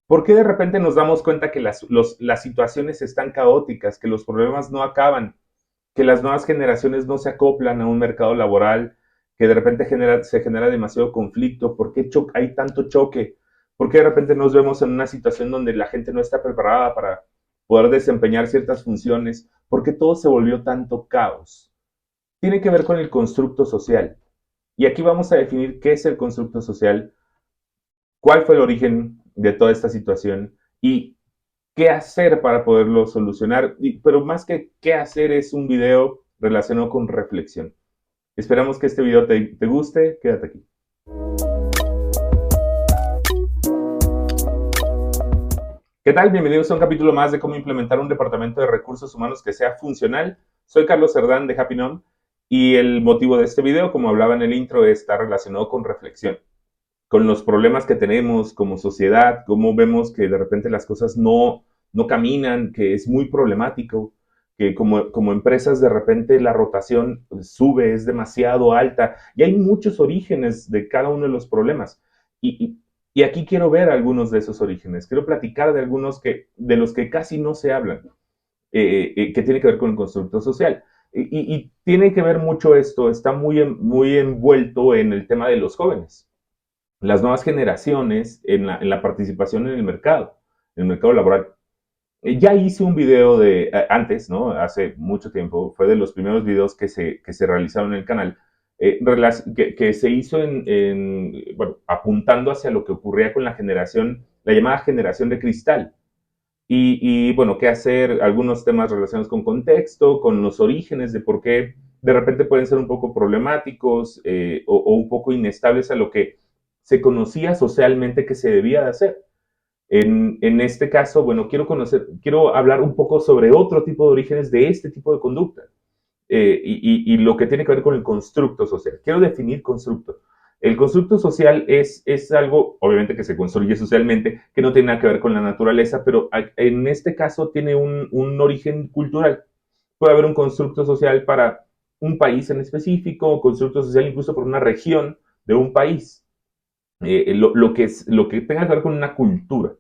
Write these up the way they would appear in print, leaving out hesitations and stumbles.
¿Por qué de repente nos damos cuenta que las situaciones están caóticas, que los problemas no acaban, que las nuevas generaciones no se acoplan a un mercado laboral, que de repente se genera demasiado conflicto? ¿Por qué hay tanto choque? ¿Por qué de repente nos vemos en una situación donde la gente no está preparada para poder desempeñar ciertas funciones? ¿Por qué todo se volvió tanto caos? Tiene que ver con el constructo social. Y aquí vamos a definir qué es el constructo social, cuál fue el origen de toda esta situación y qué hacer para poderlo solucionar. Pero más que qué hacer, es un video relacionado con reflexión. Esperamos que este video te guste. Quédate aquí. ¿Qué tal? Bienvenidos a un capítulo más de cómo implementar un departamento de recursos humanos que sea funcional. Soy Carlos Cerdán de Happy Nom y el motivo de este video, como hablaba en el intro, está relacionado con reflexión, con los problemas que tenemos como sociedad, cómo vemos que de repente las cosas no caminan, que es muy problemático, que como empresas de repente la rotación sube, es demasiado alta, y hay muchos orígenes de cada uno de los problemas. Y, y, y aquí quiero ver algunos de esos orígenes, quiero platicar de algunos de los que casi no se hablan, que tiene que ver con el constructo social. Y tiene que ver mucho esto, está muy envuelto en el tema de los jóvenes, las nuevas generaciones en la participación en el mercado laboral. Ya hice un video antes, ¿no? Hace mucho tiempo, fue de los primeros videos que se realizaron en el canal, que se hizo bueno, apuntando hacia lo que ocurría con la llamada generación de cristal. Bueno, qué hacer, algunos temas relacionados con contexto, con los orígenes de por qué de repente pueden ser un poco problemáticos, o un poco inestables a lo que se conocía socialmente que se debía de hacer. En este caso, bueno, quiero hablar un poco sobre otro tipo de orígenes de este tipo de conducta, y lo que tiene que ver con el constructo social. Quiero definir constructo. El constructo social es algo, obviamente, que se construye socialmente, que no tiene nada que ver con la naturaleza, pero en este caso tiene un origen cultural. Puede haber un constructo social para un país en específico, constructo social incluso por una región de un país, lo que tenga que ver con una cultura.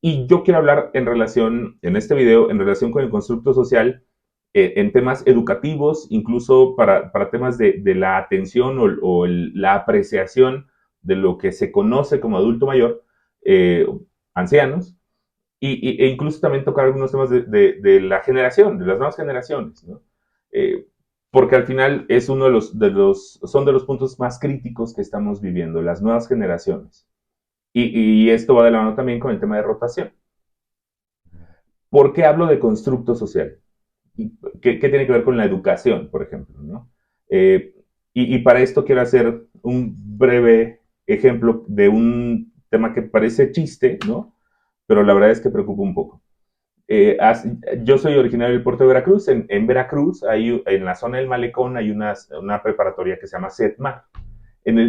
Y yo quiero hablar en este video, en relación con el constructo social, en temas educativos, incluso para temas de la atención la apreciación de lo que se conoce como adulto mayor, eh, ancianos, e incluso también tocar algunos temas de la generación, de las nuevas generaciones, ¿no? Eh, Porque al final es uno son de los puntos más críticos que estamos viviendo, las nuevas generaciones. Y esto va de la mano también con el tema de rotación. ¿Por qué hablo de constructo social? ¿Qué tiene que ver con la educación, por ejemplo, ¿no? Eh, y para esto quiero hacer un breve ejemplo de un tema que parece chiste, ¿no? Pero la verdad es que preocupa un poco. Yo soy originario del puerto de Veracruz. En Veracruz, en la zona del Malecón, hay una preparatoria que se llama CETMAR.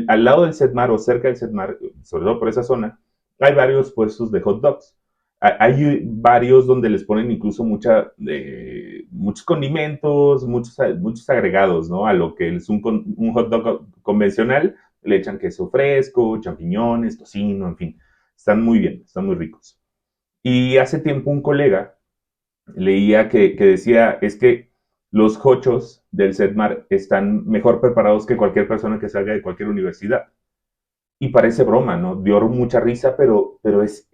Al lado del CETMAR o cerca del CETMAR, sobre todo por esa zona, hay varios puestos de hot dogs. Hay varios donde les ponen incluso muchos condimentos, muchos agregados, ¿no? A lo que es un hot dog convencional, le echan queso fresco, champiñones, tocino, en fin. Están muy bien, están muy ricos. Y hace tiempo un colega leía que decía, es que los jochos del CETMAR están mejor preparados que cualquier persona que salga de cualquier universidad. Y parece broma, ¿no? Dio mucha risa, pero es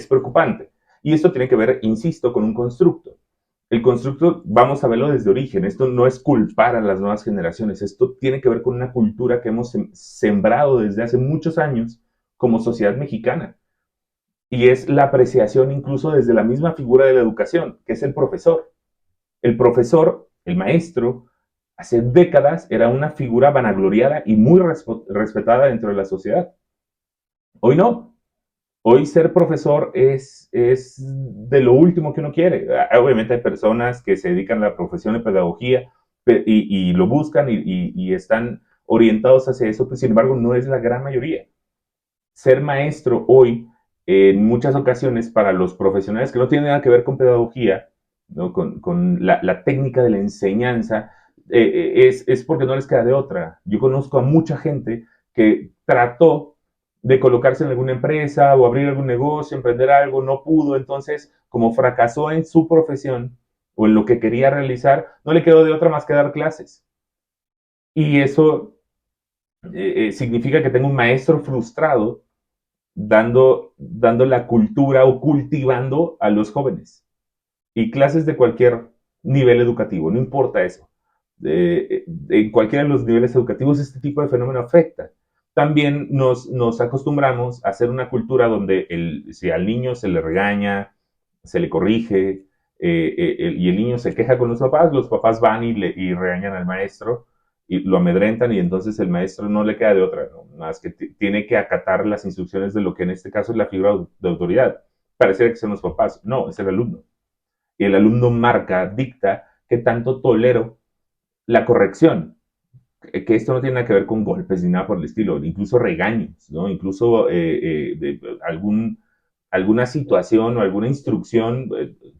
preocupante. Y esto tiene que ver, insisto, con un constructo. El constructo, vamos a verlo desde origen. Esto no es culpar a las nuevas generaciones. Esto tiene que ver con una cultura que hemos sembrado desde hace muchos años como sociedad mexicana. Y es la apreciación incluso desde la misma figura de la educación, que es el profesor. El profesor, el maestro, hace décadas era una figura vanagloriada y muy respetada dentro de la sociedad. Hoy no. Hoy ser profesor es de lo último que uno quiere. Obviamente hay personas que se dedican a la profesión de pedagogía y lo buscan y están orientados hacia eso, pero sin embargo no es la gran mayoría. Ser maestro hoy, en muchas ocasiones, para los profesionales que no tienen nada que ver con pedagogía, ¿no? Con la técnica de la enseñanza, es porque no les queda de otra. Yo conozco a mucha gente que trató de colocarse en alguna empresa o abrir algún negocio, emprender algo, no pudo, entonces como fracasó en su profesión o en lo que quería realizar, no le quedó de otra más que dar clases. Y eso significa que tengo un maestro frustrado dando la cultura o cultivando a los jóvenes. Y clases de cualquier nivel educativo, no importa eso. En cualquiera de los niveles educativos este tipo de fenómeno afecta. También nos acostumbramos a hacer una cultura donde si al niño se le regaña, se le corrige, y el niño se queja con los papás van y regañan al maestro y lo amedrentan y entonces el maestro no le queda de otra, ¿no? Más que tiene que acatar las instrucciones de lo que en este caso es la figura de autoridad. Pareciera que son los papás, no, es el alumno. Y el alumno marca, dicta que tanto tolero la corrección, que esto no tiene nada que ver con golpes ni nada por el estilo, incluso regaños, ¿no? Incluso alguna situación o alguna instrucción,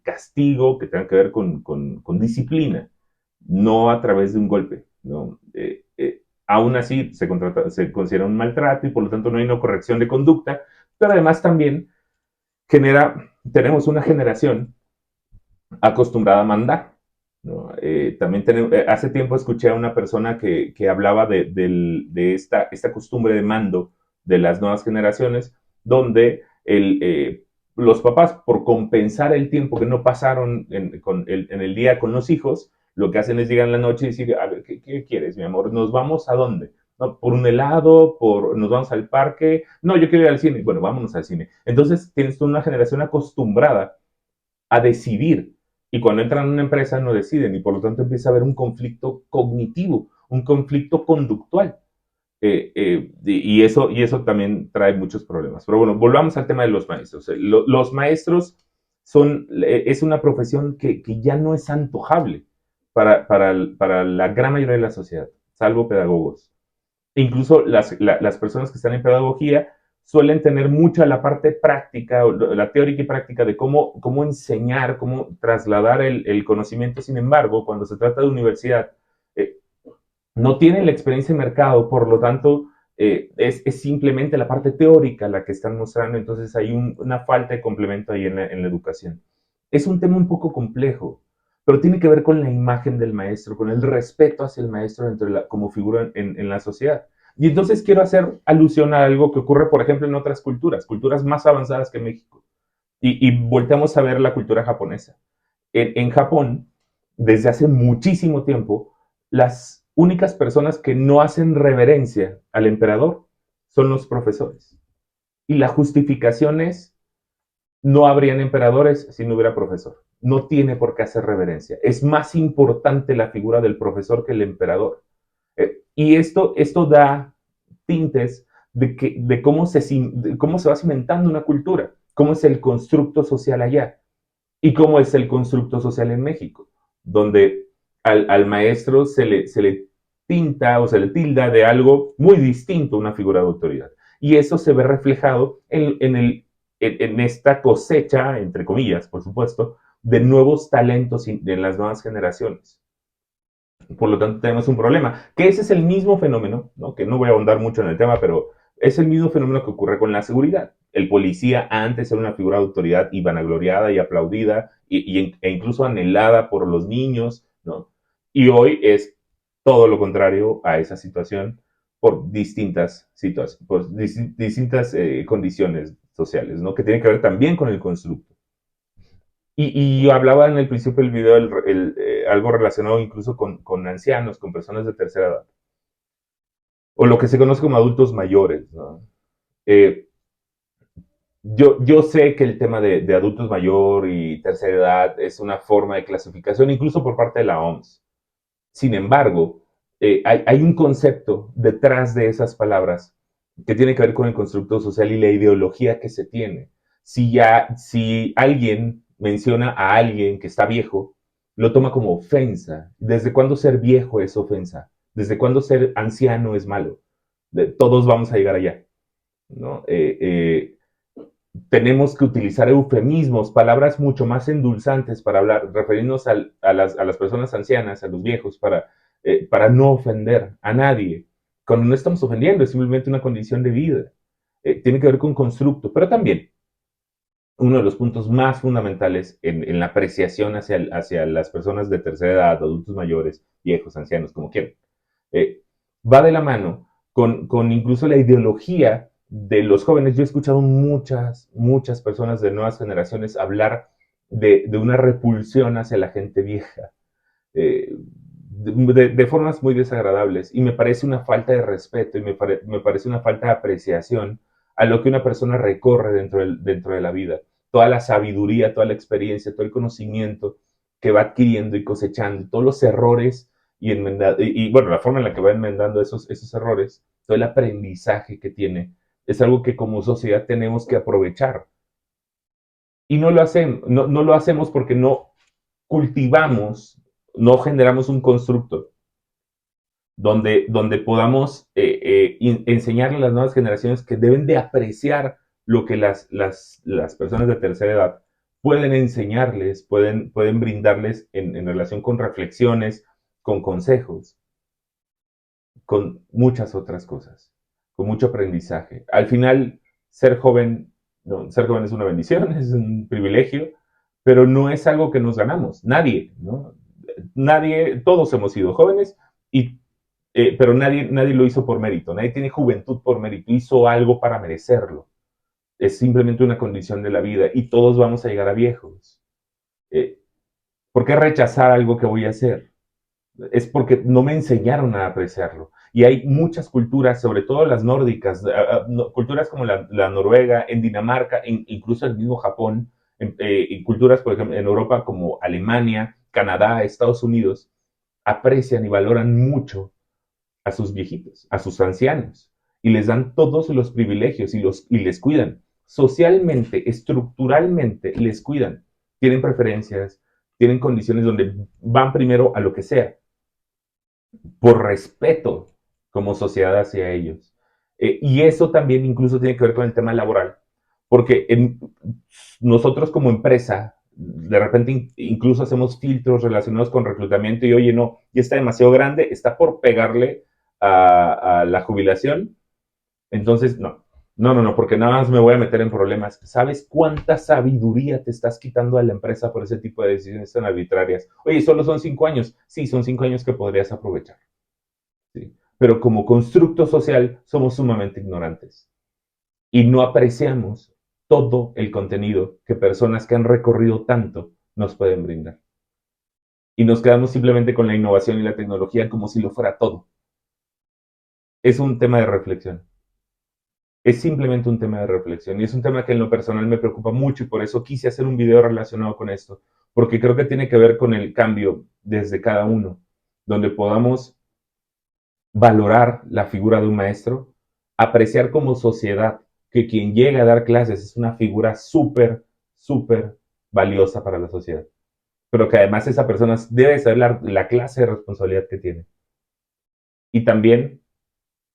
castigo que tenga que ver con disciplina, no a través de un golpe, ¿no? Aún así se considera un maltrato y por lo tanto no hay una corrección de conducta, pero además también tenemos una generación acostumbrada a mandar, ¿no? También hace tiempo escuché a una persona que hablaba de esta costumbre de mando de las nuevas generaciones, donde los papás, por compensar el tiempo que no pasaron en el día con los hijos, lo que hacen es llegar en la noche y decir, a ver, ¿qué quieres, mi amor? ¿Nos vamos a dónde? ¿No? ¿Por un helado? ¿Nos vamos al parque? No, yo quiero ir al cine. Bueno, vámonos al cine. Entonces tienes una generación acostumbrada a decidir. Y cuando entran en una empresa no deciden y por lo tanto empieza a haber un conflicto cognitivo, un conflicto conductual. Y eso también trae muchos problemas. Pero bueno, volvamos al tema de los maestros. Los maestros es una profesión que ya no es antojable para la gran mayoría de la sociedad, salvo pedagogos. Incluso las personas que están en pedagogía suelen tener mucha la parte práctica, la teórica y práctica de cómo enseñar, cómo trasladar el conocimiento. Sin embargo, cuando se trata de universidad, eh, no tienen la experiencia de mercado, por lo tanto, es simplemente la parte teórica la que están mostrando, entonces hay una falta de complemento ahí en la educación. Es un tema un poco complejo, pero tiene que ver con la imagen del maestro, con el respeto hacia el maestro como figura en la sociedad. Y entonces quiero hacer alusión a algo que ocurre, por ejemplo, en otras culturas más avanzadas que México. Y volteamos a ver la cultura japonesa. En Japón, desde hace muchísimo tiempo, las únicas personas que no hacen reverencia al emperador son los profesores. Y la justificación es, no habrían emperadores si no hubiera profesor. No tiene por qué hacer reverencia. Es más importante la figura del profesor que el emperador. Y esto da tintes de cómo se va cimentando una cultura, cómo es el constructo social allá y cómo es el constructo social en México, donde al maestro se le tinta o se le tilda de algo muy distinto a una figura de autoridad. Y eso se ve reflejado en esta cosecha, entre comillas, por supuesto, de nuevos talentos de las nuevas generaciones. Por lo tanto, tenemos un problema, que ese es el mismo fenómeno, ¿no? Que no voy a ahondar mucho en el tema, pero es el mismo fenómeno que ocurre con la seguridad. El policía antes era una figura de autoridad y vanagloriada y aplaudida e incluso anhelada por los niños, ¿no? Y hoy es todo lo contrario a esa situación por distintas condiciones sociales, ¿no? Que tienen que ver también con el constructo. Y hablaba en el principio del video algo relacionado incluso con ancianos, con personas de tercera edad, o lo que se conoce como adultos mayores, ¿no? Eh, yo sé que el tema de adultos mayor y tercera edad es una forma de clasificación, incluso por parte de la OMS. Sin embargo, hay un concepto detrás de esas palabras que tiene que ver con el constructo social y la ideología que se tiene. Si alguien menciona a alguien que está viejo, lo toma como ofensa. ¿Desde cuándo ser viejo es ofensa? ¿Desde cuándo ser anciano es malo? Todos vamos a llegar allá, ¿no? Tenemos que utilizar eufemismos, palabras mucho más endulzantes para hablar, referirnos a las personas ancianas, a los viejos, para no ofender a nadie. Cuando no estamos ofendiendo, es simplemente una condición de vida. tiene que ver con constructo, pero también uno de los puntos más fundamentales en la apreciación hacia las personas de tercera edad, adultos mayores, viejos, ancianos, como quieran, eh, va de la mano con incluso la ideología de los jóvenes. Yo he escuchado muchas personas de nuevas generaciones hablar de una repulsión hacia la gente vieja, de formas muy desagradables, y me parece una falta de respeto y me parece una falta de apreciación a lo que una persona recorre dentro de la vida, toda la sabiduría, toda la experiencia, todo el conocimiento que va adquiriendo y cosechando, todos los errores bueno, la forma en la que va enmendando esos errores, todo el aprendizaje que tiene, es algo que como sociedad tenemos que aprovechar. Y no lo hacemos porque no cultivamos, no generamos un constructo donde podamos enseñarle a las nuevas generaciones que deben de apreciar lo que las personas de tercera edad pueden enseñarles, pueden brindarles en relación con reflexiones, con consejos, con muchas otras cosas, con mucho aprendizaje. Al final, ser joven, no, ser joven es una bendición, es un privilegio, pero no es algo que nos ganamos, nadie, ¿no? Nadie, todos hemos sido jóvenes, pero nadie lo hizo por mérito, nadie tiene juventud por mérito, hizo algo para merecerlo. Es simplemente una condición de la vida y todos vamos a llegar a viejos. Eh, ¿Por qué rechazar algo que voy a hacer? Es porque no me enseñaron a apreciarlo. Y hay muchas culturas, sobre todo las nórdicas, culturas como la Noruega, en Dinamarca, incluso el mismo Japón, en culturas, por ejemplo, en Europa como Alemania, Canadá, Estados Unidos, aprecian y valoran mucho a sus viejitos, a sus ancianos, y les dan todos los privilegios y les cuidan. Socialmente, estructuralmente, les cuidan. Tienen preferencias, tienen condiciones donde van primero a lo que sea, por respeto como sociedad hacia ellos. Y eso también incluso tiene que ver con el tema laboral, porque nosotros como empresa, de repente incluso hacemos filtros relacionados con reclutamiento y oye, no, ya está demasiado grande, está por pegarle a la jubilación, entonces no, porque nada más me voy a meter en problemas. ¿Sabes cuánta sabiduría te estás quitando a la empresa por ese tipo de decisiones tan arbitrarias? Oye, solo son 5 años. Sí, son 5 años que podrías aprovechar. ¿Sí? Pero como constructo social somos sumamente ignorantes y no apreciamos todo el contenido que personas que han recorrido tanto nos pueden brindar. Y nos quedamos simplemente con la innovación y la tecnología como si lo fuera todo. Es un tema de reflexión. Es simplemente un tema de reflexión y es un tema que en lo personal me preocupa mucho y por eso quise hacer un video relacionado con esto, porque creo que tiene que ver con el cambio desde cada uno, donde podamos valorar la figura de un maestro, apreciar como sociedad que quien llega a dar clases es una figura súper valiosa para la sociedad, pero que además esa persona debe saber la clase de responsabilidad que tiene. Y también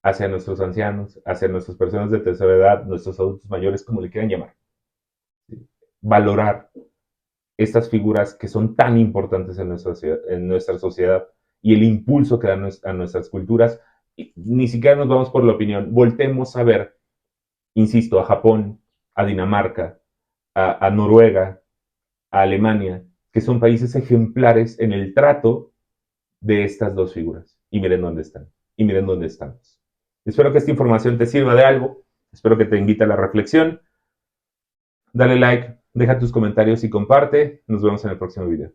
hacia nuestros ancianos, hacia nuestras personas de tercera edad, nuestros adultos mayores, como le quieran llamar. Valorar estas figuras que son tan importantes en nuestra sociedad y el impulso que dan a nuestras culturas. Y ni siquiera nos vamos por la opinión, voltemos a ver, insisto, a Japón, a Dinamarca, a Noruega, a Alemania, que son países ejemplares en el trato de estas dos figuras. Y miren dónde están. Y miren dónde estamos. Espero que esta información te sirva de algo. Espero que te invite a la reflexión. Dale like, deja tus comentarios y comparte. Nos vemos en el próximo video.